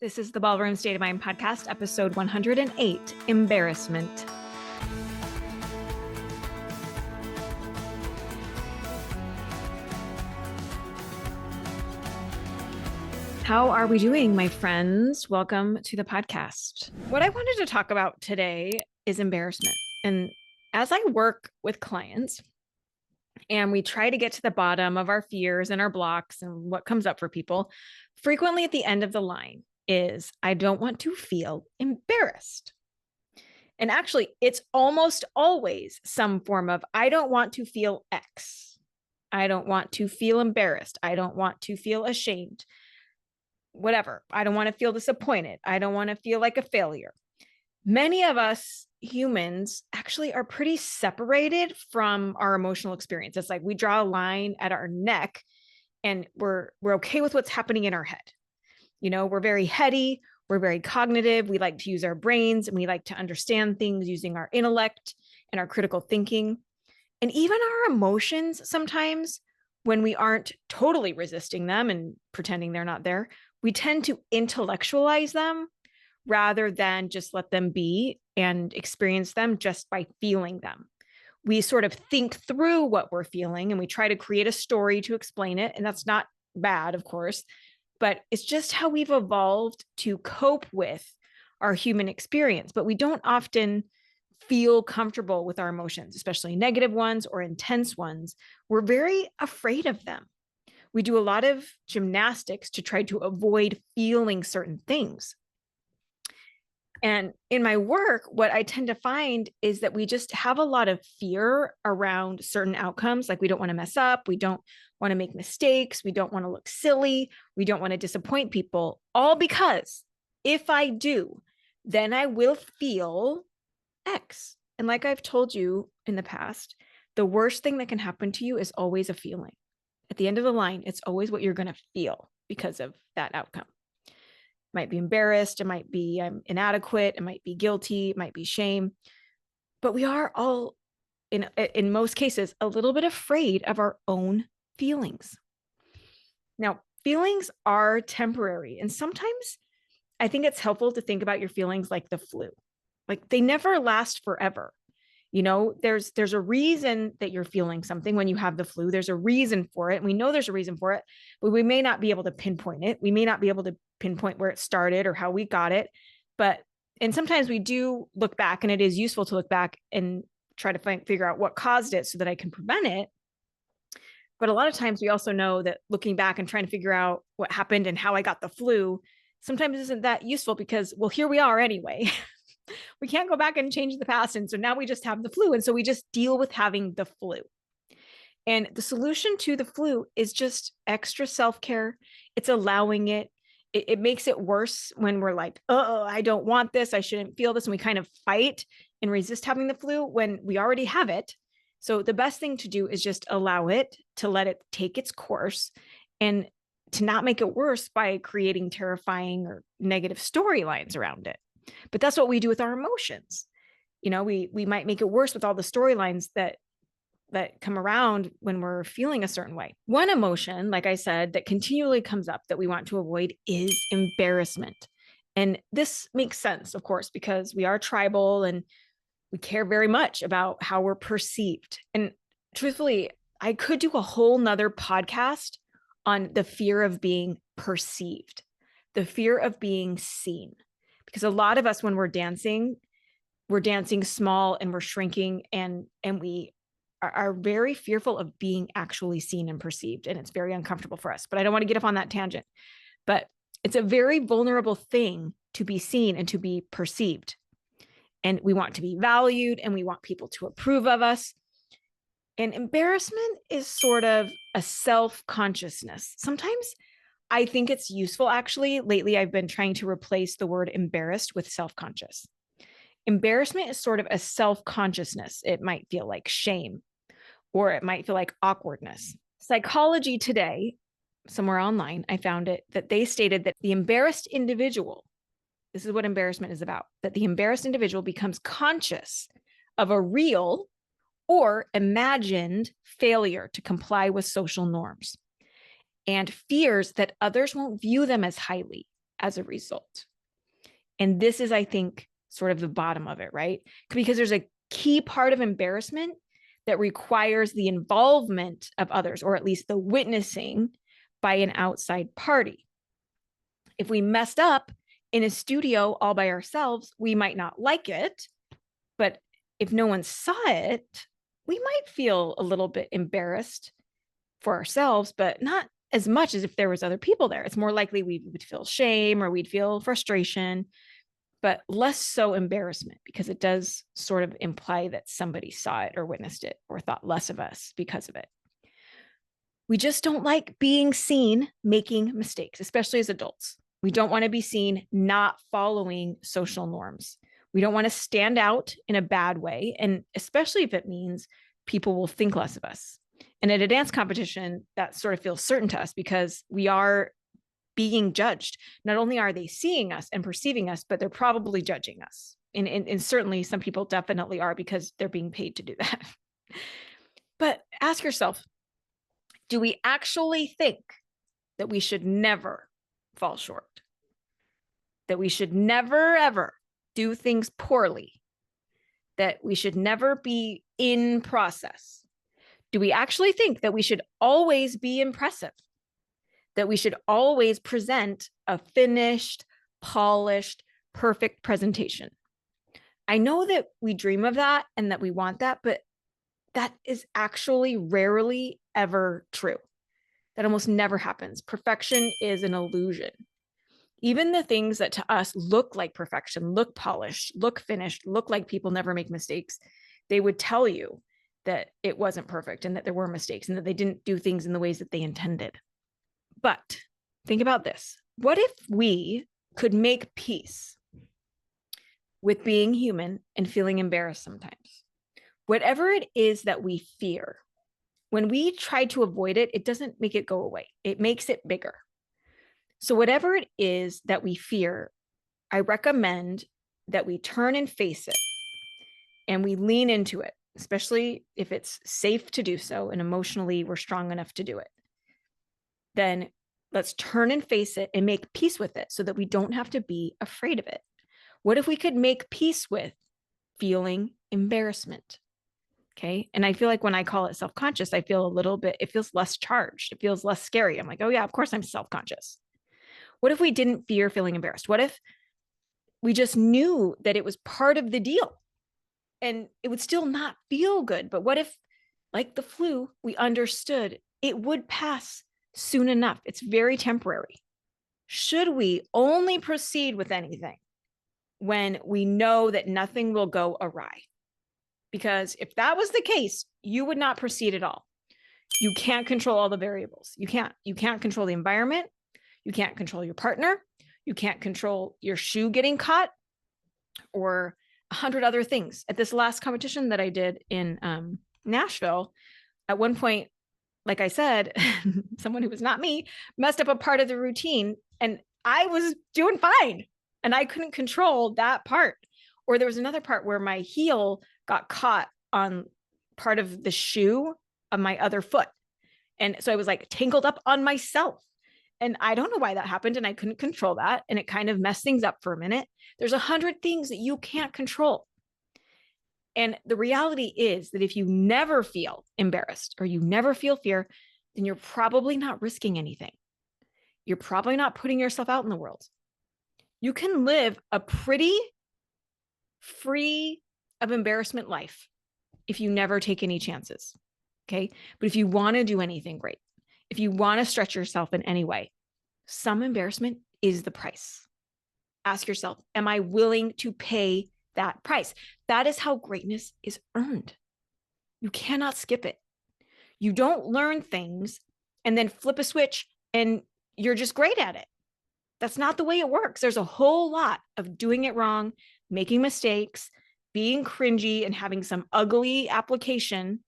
This is the Ballroom State of Mind podcast, episode 108, Embarrassment. How are we doing, my friends? Welcome to the podcast. What I wanted to talk about today is embarrassment. And as I work with clients and we try to get to the bottom of our fears and our blocks and what comes up for people, frequently at the end of the line is, I don't want to feel embarrassed. And actually, it's almost always some form of, I don't want to feel X. I don't want to feel embarrassed. I don't want to feel ashamed. Whatever. I don't want to feel disappointed. I don't want to feel like a failure. Many of us humans actually are pretty separated from our emotional experience. It's like we draw a line at our neck and we're okay with what's happening in our head. You know, we're very heady, we're very cognitive, we like to use our brains, and we like to understand things using our intellect and our critical thinking. And even our emotions sometimes, when we aren't totally resisting them and pretending they're not there, we tend to intellectualize them rather than just let them be and experience them just by feeling them. We sort of think through what we're feeling and we try to create a story to explain it. And that's not bad, of course, but it's just how we've evolved to cope with our human experience. But we don't often feel comfortable with our emotions, especially negative ones or intense ones. We're very afraid of them. We do a lot of gymnastics to try to avoid feeling certain things. And in my work, what I tend to find is that we just have a lot of fear around certain outcomes. Like we don't want to mess up. We don't want to make mistakes. We don't want to look silly. We don't want to disappoint people, all because if I do, then I will feel X. And like I've told you in the past, the worst thing that can happen to you is always a feeling. At the end of the line, it's always what you're going to feel because of that outcome. Might be embarrassed, it might be I'm inadequate, it might be guilty, it might be shame. But we are all, in most cases, a little bit afraid of our own feelings. Now, feelings are temporary, and sometimes I think it's helpful to think about your feelings like the flu. Like they never last forever. You know, there's a reason that you're feeling something when you have the flu. There's a reason for it. And we know there's a reason for it, but we may not be able to pinpoint it. We may not be able to pinpoint where it started or how we got it. And sometimes we do look back, and it is useful to look back and try to figure out what caused it so that I can prevent it. But a lot of times we also know that looking back and trying to figure out what happened and how I got the flu sometimes isn't that useful because, well, here we are anyway. We can't go back and change the past. And so now we just have the flu. And so we just deal with having the flu. And the solution to the flu is just extra self-care. It's allowing it. It makes it worse when we're like, oh, I don't want this. I shouldn't feel this. And we kind of fight and resist having the flu when we already have it. So the best thing to do is just allow it, to let it take its course, and to not make it worse by creating terrifying or negative storylines around it. But that's what we do with our emotions. You know, we might make it worse with all the storylines that come around when we're feeling a certain way. One emotion, like I said, that continually comes up that we want to avoid is embarrassment. And this makes sense, of course, because we are tribal and we care very much about how we're perceived. And truthfully, I could do a whole nother podcast on the fear of being perceived, the fear of being seen. Because a lot of us, when we're dancing small and we're shrinking, and we are very fearful of being actually seen and perceived. And it's very uncomfortable for us. But I don't want to get off on that tangent. But it's a very vulnerable thing to be seen and to be perceived. And we want to be valued and we want people to approve of us. And embarrassment is sort of a self-consciousness. Sometimes I think it's useful, actually. Lately, I've been trying to replace the word embarrassed with self-conscious. Embarrassment is sort of a self-consciousness. It might feel like shame, or it might feel like awkwardness. Psychology Today, somewhere online, I found it, that they stated that the embarrassed individual, this is what embarrassment is about, that the embarrassed individual becomes conscious of a real or imagined failure to comply with social norms, and fears that others won't view them as highly, as a result. And this is, I think, sort of the bottom of it, right? Because there's a key part of embarrassment that requires the involvement of others, or at least the witnessing by an outside party. If we messed up in a studio all by ourselves, we might not like it. But if no one saw it, we might feel a little bit embarrassed for ourselves, but not as much as if there was other people there. It's more likely we would feel shame or we'd feel frustration, but less so embarrassment, because it does sort of imply that somebody saw it or witnessed it or thought less of us because of it. We just don't like being seen making mistakes, especially as adults. We don't want to be seen not following social norms. We don't want to stand out in a bad way, and especially if it means people will think less of us. And at a dance competition, that sort of feels certain to us because we are being judged. Not only are they seeing us and perceiving us, but they're probably judging us. And certainly some people definitely are, because they're being paid to do that. But ask yourself, do we actually think that we should never fall short? That we should never, ever do things poorly? That we should never be in process? Do we actually think that we should always be impressive? That we should always present a finished, polished, perfect presentation? I know that we dream of that and that we want that, but that is actually rarely ever true. That almost never happens. Perfection is an illusion. Even the things that to us look like perfection, look polished, look finished, look like people never make mistakes, they would tell you that it wasn't perfect and that there were mistakes and that they didn't do things in the ways that they intended. But think about this. What if we could make peace with being human and feeling embarrassed sometimes? Whatever it is that we fear, when we try to avoid it, it doesn't make it go away. It makes it bigger. So whatever it is that we fear, I recommend that we turn and face it and we lean into it, especially if it's safe to do so and emotionally we're strong enough to do it. Then let's turn and face it and make peace with it so that we don't have to be afraid of it. What if we could make peace with feeling embarrassment? Okay. And I feel like when I call it self-conscious, I feel a little bit, it feels less charged. It feels less scary. I'm like, oh yeah, of course I'm self-conscious. What if we didn't fear feeling embarrassed? What if we just knew that it was part of the deal and it would still not feel good? But what if, like the flu, we understood it would pass soon enough? It's very temporary. Should we only proceed with anything when we know that nothing will go awry? Because if that was the case, you would not proceed at all. You can't control all the variables. You can't control the environment. You can't control your partner. You can't control your shoe getting caught or 100 other things. At this last competition that I did in Nashville, at one point, like I said, someone who was not me messed up a part of the routine and I was doing fine and I couldn't control that part. Or there was another part where my heel got caught on part of the shoe of my other foot. And so I was like tangled up on myself. And I don't know why that happened. And I couldn't control that. And it kind of messed things up for a minute. There's 100 things that you can't control. And the reality is that if you never feel embarrassed or you never feel fear, then you're probably not risking anything. You're probably not putting yourself out in the world. You can live a pretty free of embarrassment life if you never take any chances. Okay. But if you want to do anything great, if you want to stretch yourself in any way, some embarrassment is the price. Ask yourself, am I willing to pay that price? That is how greatness is earned. You cannot skip it. You don't learn things and then flip a switch and you're just great at it. That's not the way it works. There's a whole lot of doing it wrong, making mistakes, being cringy, and having some ugly application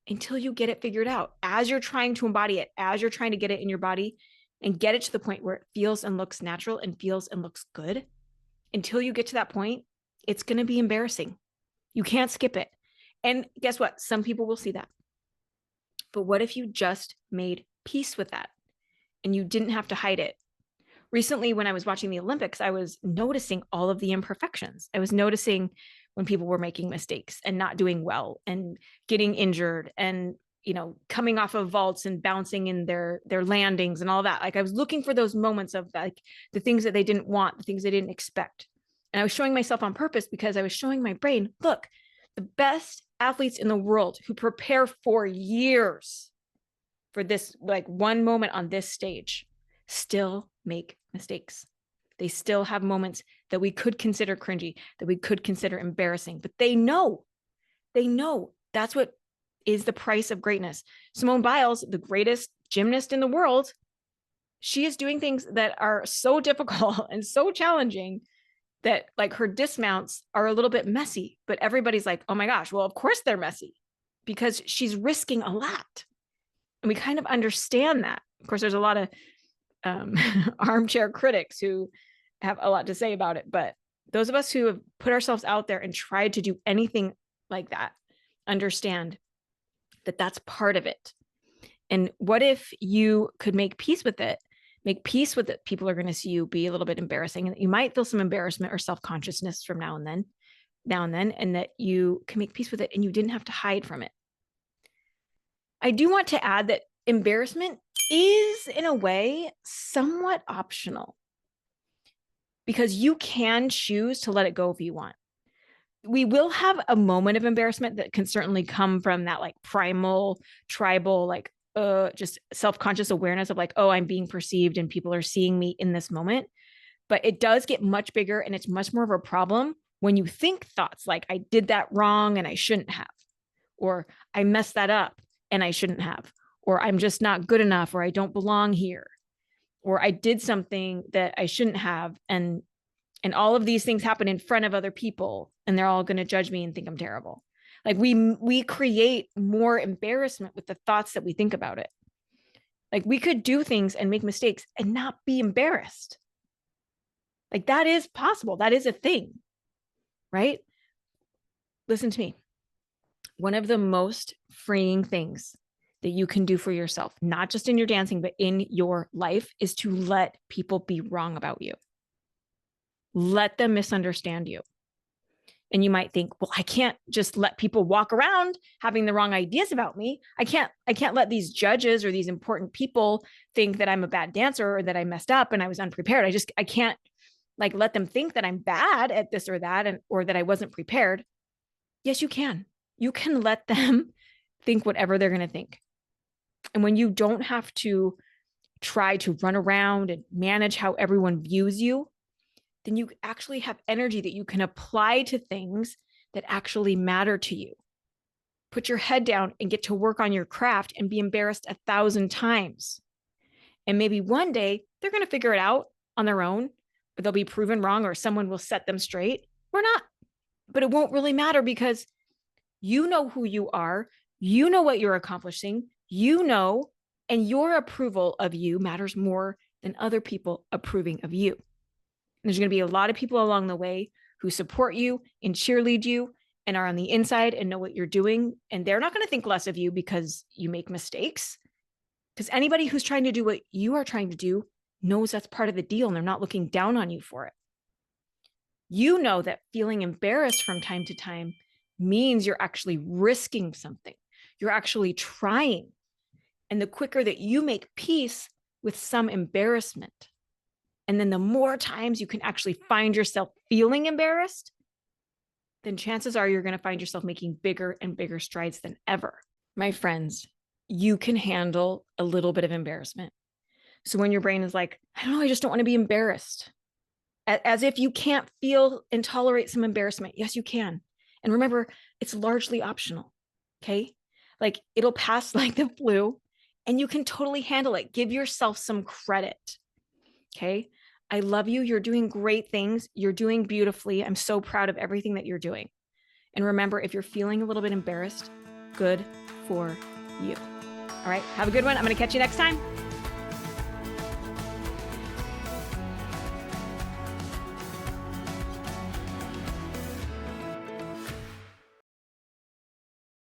until you get it figured out. As you're trying to embody it, as you're trying to get it in your body and get it to the point where it feels and looks natural and feels and looks good, until you get to that point, it's going to be embarrassing. You can't skip it. And guess what? Some people will see that. But what if you just made peace with that and you didn't have to hide it? Recently, when I was watching the Olympics, I was noticing all of the imperfections. I was noticing when people were making mistakes and not doing well and getting injured and, coming off of vaults and bouncing in their landings and all that. Like I was looking for those moments of like the things that they didn't want, the things they didn't expect. And I was showing myself on purpose because I was showing my brain, look, the best athletes in the world who prepare for years for this like one moment on this stage still make mistakes. They still have moments that we could consider cringy, that we could consider embarrassing, but they know that's what is the price of greatness. Simone Biles, the greatest gymnast in the world, she is doing things that are so difficult and so challenging that like her dismounts are a little bit messy, but everybody's like, oh my gosh, well, of course they're messy because she's risking a lot. And we kind of understand that. Of course, there's a lot of armchair critics who have a lot to say about it. But those of us who have put ourselves out there and tried to do anything like that understand that that's part of it. And what if you could make peace with it? Make peace with it. People are going to see you be a little bit embarrassing, and you might feel some embarrassment or self-consciousness from now and then, and that you can make peace with it and you didn't have to hide from it. I do want to add that embarrassment is, in a way, somewhat optional because you can choose to let it go if you want. We will have a moment of embarrassment that can certainly come from that like primal, tribal, like just self-conscious awareness of like, oh, I'm being perceived and people are seeing me in this moment. But it does get much bigger and it's much more of a problem when you think thoughts like I did that wrong and I shouldn't have, or I messed that up and I shouldn't have, or I'm just not good enough, or I don't belong here, or I did something that I shouldn't have. And all of these things happen in front of other people and they're all going to judge me and think I'm terrible. Like we create more embarrassment with the thoughts that we think about it. Like we could do things and make mistakes and not be embarrassed. Like that is possible. That is a thing, right? Listen to me. One of the most freeing things that you can do for yourself, not just in your dancing, but in your life, is to let people be wrong about you. Let them misunderstand you. And you might think, well, I can't just let people walk around having the wrong ideas about me. I can't let these judges or these important people think that I'm a bad dancer or that I messed up and I was unprepared. I can't like let them think that I'm bad at this or that, or that I wasn't prepared. Yes, you can. You can let them think whatever they're going to think. And when you don't have to try to run around and manage how everyone views you, then you actually have energy that you can apply to things that actually matter to you. Put your head down and get to work on your craft and be embarrassed 1,000 times. And maybe one day they're going to figure it out on their own, or they'll be proven wrong, or someone will set them straight or not. But it won't really matter because you know who you are. You know what you're accomplishing. And your approval of you matters more than other people approving of you. There's going to be a lot of people along the way who support you and cheerlead you and are on the inside and know what you're doing. And they're not going to think less of you because you make mistakes. Because anybody who's trying to do what you are trying to do knows that's part of the deal and they're not looking down on you for it. You know that feeling embarrassed from time to time means you're actually risking something. You're actually trying. And the quicker that you make peace with some embarrassment, and then the more times you can actually find yourself feeling embarrassed, then chances are you're going to find yourself making bigger and bigger strides than ever. My friends, you can handle a little bit of embarrassment. So when your brain is like, I don't know, I just don't want to be embarrassed. As if you can't feel and tolerate some embarrassment. Yes, you can. And remember, it's largely optional. Okay. Like it'll pass like the flu and you can totally handle it. Give yourself some credit. Okay. I love you. You're doing great things. You're doing beautifully. I'm so proud of everything that you're doing. And remember, if you're feeling a little bit embarrassed, good for you. All right. Have a good one. I'm going to catch you next time.